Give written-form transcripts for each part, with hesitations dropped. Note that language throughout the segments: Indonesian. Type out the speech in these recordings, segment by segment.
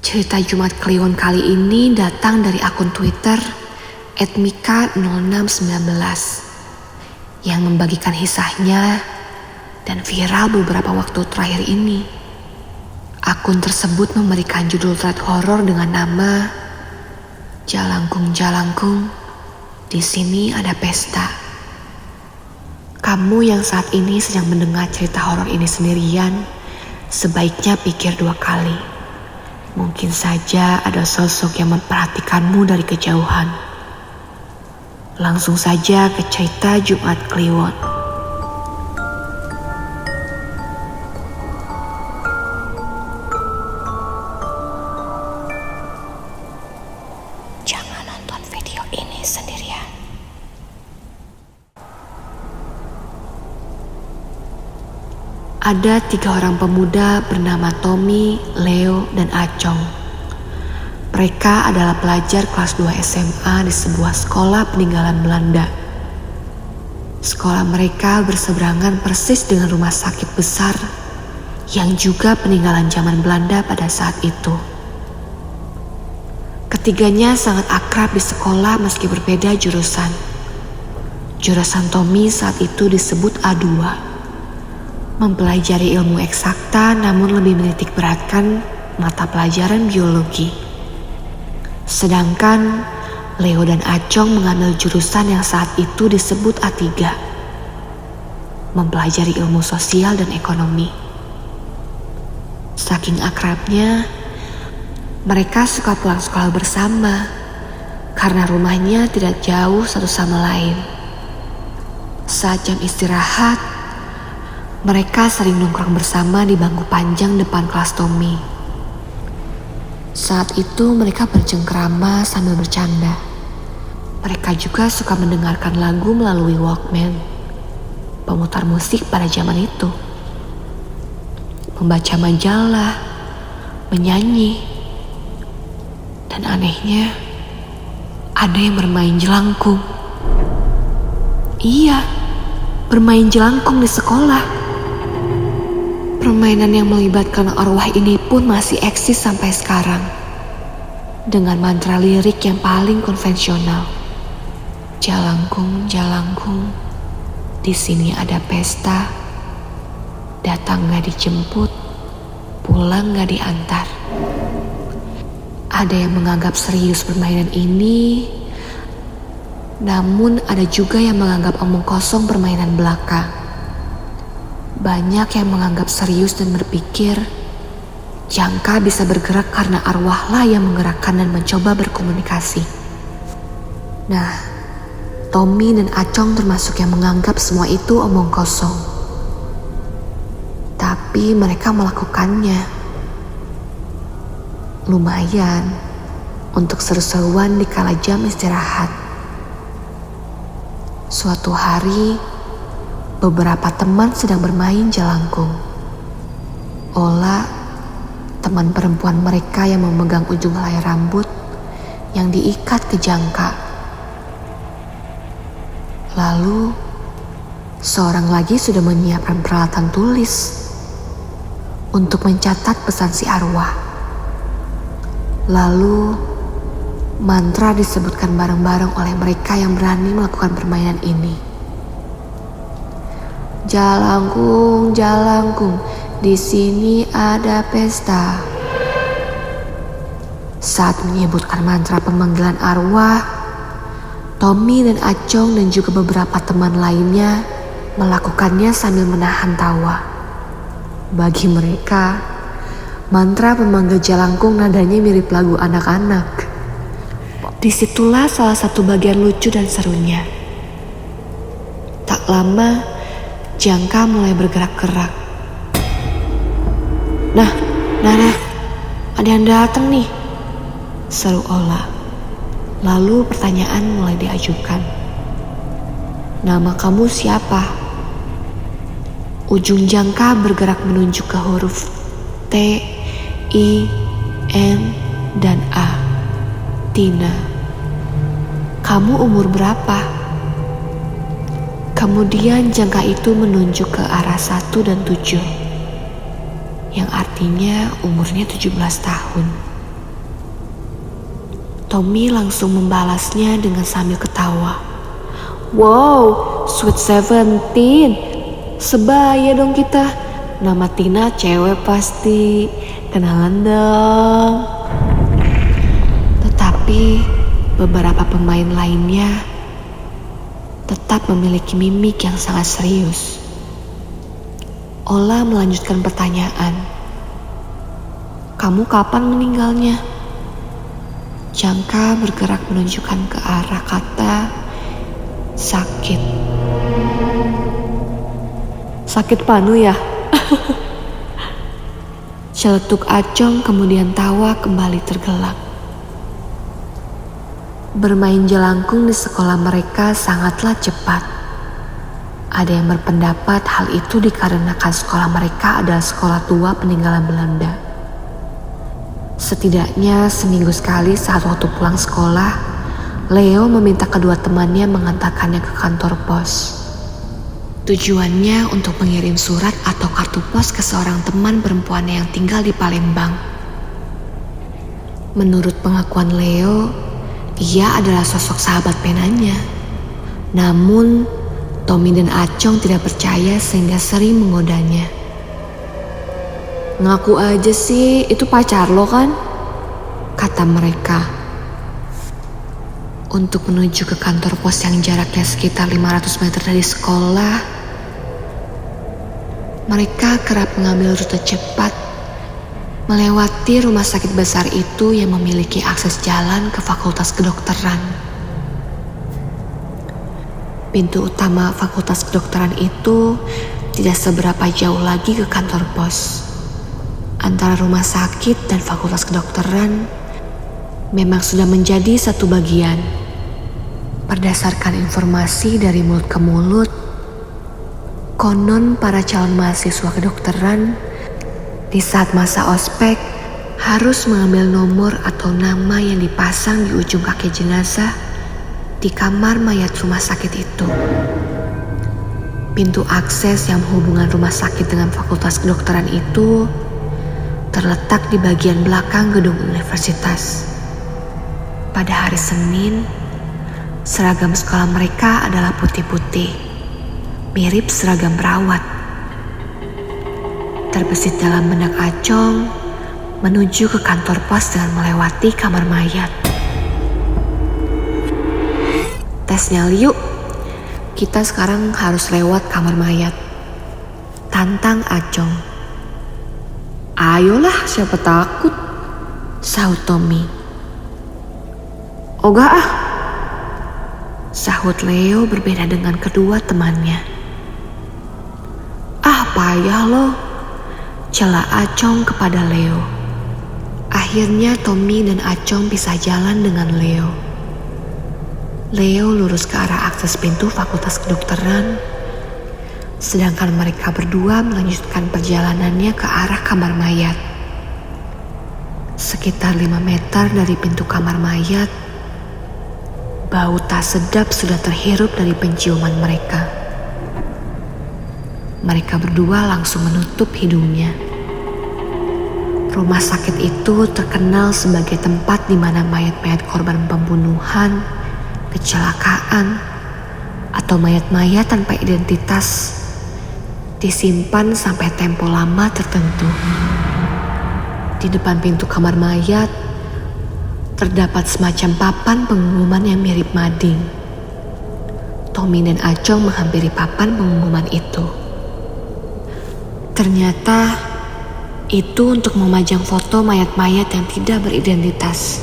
Cerita Jumat Kliwon kali ini datang dari akun Twitter @mika0619 yang membagikan kisahnya dan viral beberapa waktu terakhir ini. Akun tersebut memberikan judul thread horor dengan nama Jalangkung Jalangkung, di sini ada pesta. Kamu yang saat ini sedang mendengar cerita horor ini sendirian, sebaiknya pikir 2 kali. Mungkin saja ada sosok yang memperhatikanmu dari kejauhan. Langsung saja ke cerita Jumat Kliwon. Jangan nonton video ini sendirian. Ada 3 orang pemuda bernama Tommy, Leo, dan Acong. Mereka adalah pelajar kelas 2 SMA di sebuah sekolah peninggalan Belanda. Sekolah mereka berseberangan persis dengan rumah sakit besar yang juga peninggalan zaman Belanda pada saat itu. Ketiganya sangat akrab di sekolah meski berbeda jurusan. Jurusan Tommy saat itu disebut A2. Mempelajari ilmu eksakta namun lebih menitik beratkan mata pelajaran biologi. Sedangkan Leo dan Acong mengambil jurusan yang saat itu disebut A3. Mempelajari ilmu sosial dan ekonomi. Saking akrabnya, mereka suka pulang sekolah bersama karena rumahnya tidak jauh satu sama lain. Saat jam istirahat, mereka sering nongkrong bersama di bangku panjang depan kelas Tommy. Saat itu mereka bercengkrama sambil bercanda. Mereka juga suka mendengarkan lagu melalui Walkman, pemutar musik pada zaman itu. Membaca majalah, menyanyi, dan anehnya ada yang bermain jelangkung. Iya, bermain jelangkung di sekolah. Permainan yang melibatkan arwah ini pun masih eksis sampai sekarang. Dengan mantra lirik yang paling konvensional. Jalangkung, jalangkung, di sini ada pesta. Datang gak dijemput, pulang gak diantar. Ada yang menganggap serius permainan ini, namun ada juga yang menganggap omong kosong permainan belaka. Banyak yang menganggap serius dan berpikir jangka bisa bergerak karena arwahlah yang menggerakkan dan mencoba berkomunikasi. Nah, Tommy dan Acong termasuk yang menganggap semua itu omong kosong. Tapi mereka melakukannya. Lumayan untuk seru-seruan di kala jam istirahat. Suatu hari, beberapa teman sedang bermain jalangkung. Ola, teman perempuan mereka yang memegang ujung helai rambut yang diikat ke jangka. Lalu, seorang lagi sudah menyiapkan peralatan tulis untuk mencatat pesan si arwah. Lalu, mantra disebutkan bareng-bareng oleh mereka yang berani melakukan permainan ini. Jalangkung, jalangkung, di sini ada pesta. Saat menyebutkan mantra pemanggilan arwah, Tommy dan Acong dan juga beberapa teman lainnya melakukannya sambil menahan tawa. Bagi mereka, mantra pemanggil jalangkung nadanya mirip lagu anak-anak. Disitulah salah satu bagian lucu dan serunya. Tak lama, jangka mulai bergerak-gerak. Nah, ada yang datang nih, seru Ola. Lalu pertanyaan mulai diajukan. Nama kamu siapa? Ujung jangka bergerak menunjuk ke huruf T, I, N, dan A. Tina. Kamu umur berapa? Kemudian jangka itu menunjuk ke arah 1 dan 7, yang artinya umurnya 17 tahun. Tommy langsung membalasnya dengan sambil ketawa. Wow, Sweet 17. Sebaya dong kita. Nama Tina cewek pasti. Kenalan dong. Tetapi beberapa pemain lainnya tetap memiliki mimik yang sangat serius. Ola melanjutkan pertanyaan. Kamu kapan meninggalnya? Jangka bergerak menunjukkan ke arah kata sakit. Sakit panu ya? Celetuk Acong kemudian tawa kembali tergelak. Bermain jelangkung di sekolah mereka sangatlah cepat. Ada yang berpendapat hal itu dikarenakan sekolah mereka adalah sekolah tua peninggalan Belanda. Setidaknya seminggu sekali saat waktu pulang sekolah, Leo meminta kedua temannya mengantarkannya ke kantor pos. Tujuannya untuk mengirim surat atau kartu pos ke seorang teman perempuannya yang tinggal di Palembang. Menurut pengakuan Leo, ia adalah sosok sahabat penanya. Namun, Tommy dan Acong tidak percaya sehingga sering menggodanya. Ngaku aja sih, itu pacar lo kan? Kata mereka. Untuk menuju ke kantor pos yang jaraknya sekitar 500 meter dari sekolah, mereka kerap mengambil rute cepat melewati rumah sakit besar itu yang memiliki akses jalan ke Fakultas Kedokteran. Pintu utama Fakultas Kedokteran itu tidak seberapa jauh lagi ke kantor pos. Antara rumah sakit dan Fakultas Kedokteran memang sudah menjadi satu bagian. Berdasarkan informasi dari mulut ke mulut, konon para calon mahasiswa kedokteran di saat masa ospek harus mengambil nomor atau nama yang dipasang di ujung kaki jenazah di kamar mayat rumah sakit itu. Pintu akses yang menghubungkan rumah sakit dengan Fakultas Kedokteran itu terletak di bagian belakang gedung universitas. Pada hari Senin, seragam sekolah mereka adalah putih-putih, mirip seragam perawat. Terbesit dalam benak Acong menuju ke kantor pos dengan melewati kamar mayat. Tesnya yuk, kita sekarang harus lewat kamar mayat. Tantang Acong. Ayolah, siapa takut? Sahut Tommy. Ogah ah, sahut Leo berbeda dengan kedua temannya. Ah, payah loh, cela Acong kepada Leo. Akhirnya Tommy dan Acong pisah jalan dengan Leo. Leo lurus ke arah akses pintu Fakultas Kedokteran, sedangkan mereka berdua melanjutkan perjalanannya ke arah kamar mayat. Sekitar 5 meter dari pintu kamar mayat, bau tak sedap sudah terhirup dari penciuman mereka. Mereka berdua langsung menutup hidungnya. Rumah sakit itu terkenal sebagai tempat di mana mayat-mayat korban pembunuhan, kecelakaan, atau mayat-mayat tanpa identitas disimpan sampai tempo lama tertentu. Di depan pintu kamar mayat terdapat semacam papan pengumuman yang mirip mading. Tommy dan Acong menghampiri papan pengumuman itu. Ternyata itu untuk memajang foto mayat-mayat yang tidak beridentitas.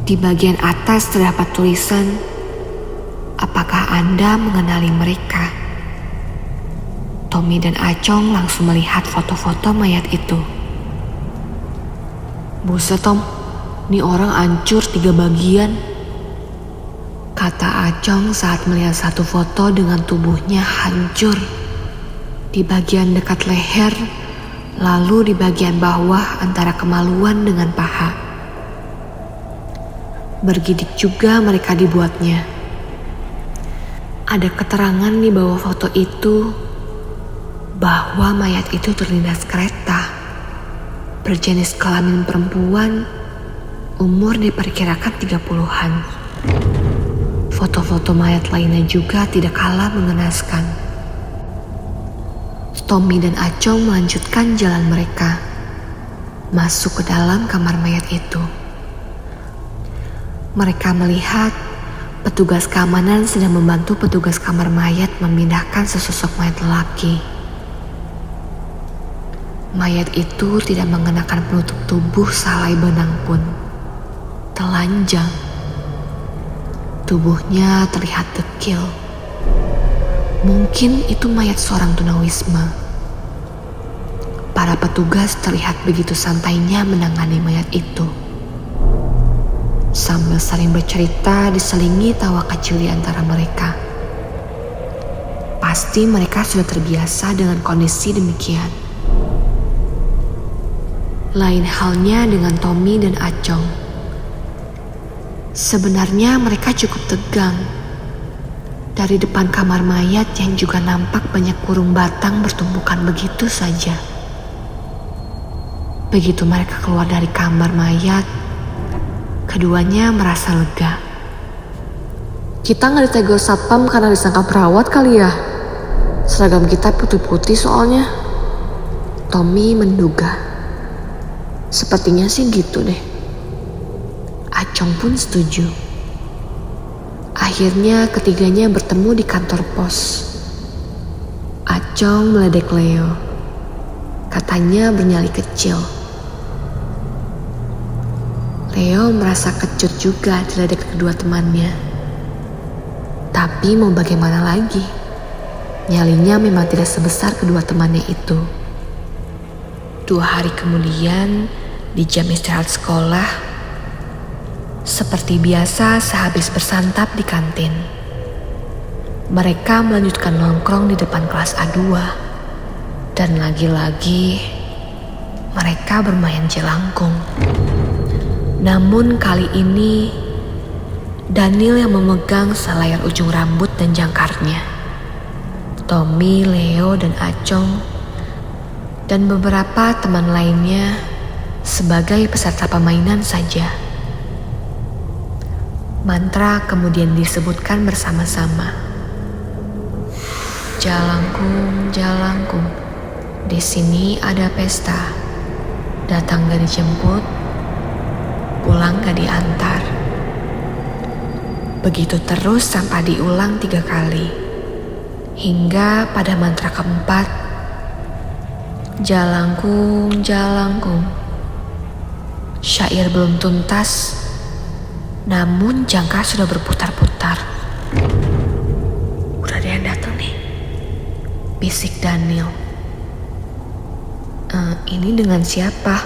Di bagian atas terdapat tulisan, apakah Anda mengenali mereka? Tommy dan Acong langsung melihat foto-foto mayat itu. Buset Tom, ini orang hancur 3 bagian. Kata Acong saat melihat satu foto dengan tubuhnya hancur. Di bagian dekat leher, lalu di bagian bawah antara kemaluan dengan paha. Bergidik juga mereka dibuatnya. Ada keterangan di bawah foto itu bahwa mayat itu terlindas kereta berjenis kelamin perempuan Umur diperkirakan 30-an. Foto-foto mayat lainnya juga tidak kalah mengenaskan. Tommy dan Acong melanjutkan jalan mereka, masuk ke dalam kamar mayat itu. Mereka melihat petugas keamanan sedang membantu petugas kamar mayat memindahkan sesosok mayat lelaki. Mayat itu tidak mengenakan penutup tubuh sehelai benang pun. Telanjang. Tubuhnya terlihat dekil. Mungkin itu mayat seorang tunawisma. Para petugas terlihat begitu santainya menangani mayat itu. Sambil saling bercerita diselingi tawa kecil di antara mereka. Pasti mereka sudah terbiasa dengan kondisi demikian. Lain halnya dengan Tommy dan Acong. Sebenarnya mereka cukup tegang. Dari depan kamar mayat yang juga nampak banyak kurung batang bertumbukan begitu saja. Begitu mereka keluar dari kamar mayat, keduanya merasa lega. Kita nggak ditegur satpam karena disangka perawat kali ya? Seragam kita putih-putih soalnya. Tommy menduga. Sepertinya sih gitu deh. Acong pun setuju. Akhirnya ketiganya bertemu di kantor pos. Acong meledek Leo. Katanya bernyali kecil. Leo merasa kecut juga diledek kedua temannya. Tapi mau bagaimana lagi? Nyalinya memang tidak sebesar kedua temannya itu. 2 hari kemudian, di jam istirahat sekolah, seperti biasa sehabis bersantap di kantin, mereka melanjutkan nongkrong di depan kelas A2. Dan lagi-lagi mereka bermain jelangkung. Namun kali ini Daniel yang memegang selayar ujung rambut dan jangkarnya. Tommy, Leo, dan Acong dan beberapa teman lainnya sebagai peserta permainan saja. Mantra kemudian disebutkan bersama-sama. Jalangkung, jalangkung, di sini ada pesta. Datang gak dijemput, pulang gak diantar. Begitu terus sampai diulang 3 kali. Hingga pada mantra keempat, jalangkung, jalangkung. Syair belum tuntas, namun jangka sudah berputar-putar. Udah ada yang datang nih, bisik Daniel. Ini dengan siapa?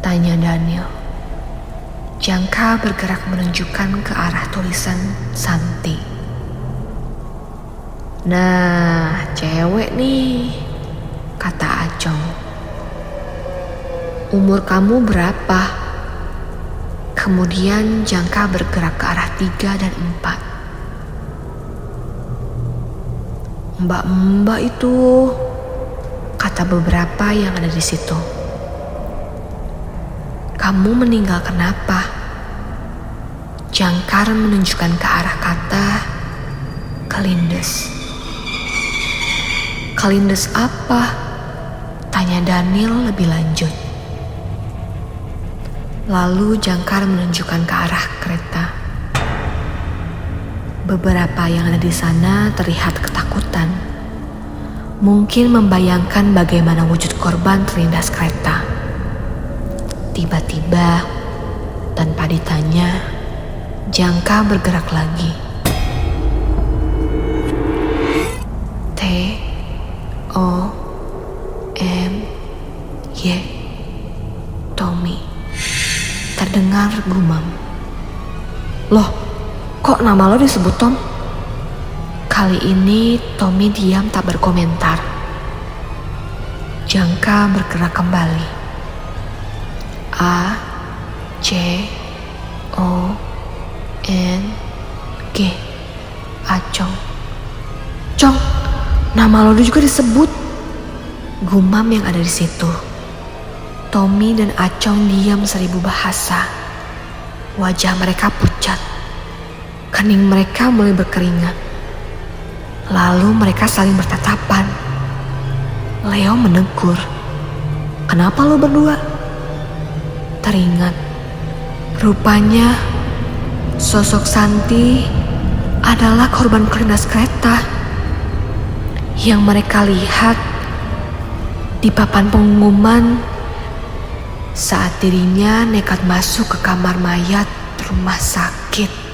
Tanya Daniel. Jangka bergerak menunjukkan ke arah tulisan Santi. Nah, cewek nih, kata Acong. Umur kamu berapa? Kemudian jangka bergerak ke arah 3 dan 4. Mbak-mbak itu, kata beberapa yang ada di situ. Kamu meninggal kenapa? Jangkar menunjukkan ke arah kata kelindes. Kelindes apa? Tanya Daniel lebih lanjut. Lalu jangkar menunjukkan ke arah kereta. Beberapa yang ada di sana terlihat ketakutan. Mungkin membayangkan bagaimana wujud korban terlindas kereta. Tiba-tiba, tanpa ditanya, jangka bergerak lagi. T-O-M-Y, Tommy. Terdengar gumam. Loh, kok nama lo disebut Tom? Kali ini Tommy diam tak berkomentar. Jangka bergerak kembali. A C O N G, Acong. Cong, nama lo juga disebut. Gumam yang ada di situ. Tommy dan Acong diam 1000 bahasa. Wajah mereka pucat. Kening mereka mulai berkeringat. Lalu mereka saling bertatapan. Leo menegur. "Kenapa lo berdua?" Teringat. Rupanya sosok Santi adalah korban pelindas kereta yang mereka lihat di papan pengumuman saat dirinya nekat masuk ke kamar mayat rumah sakit.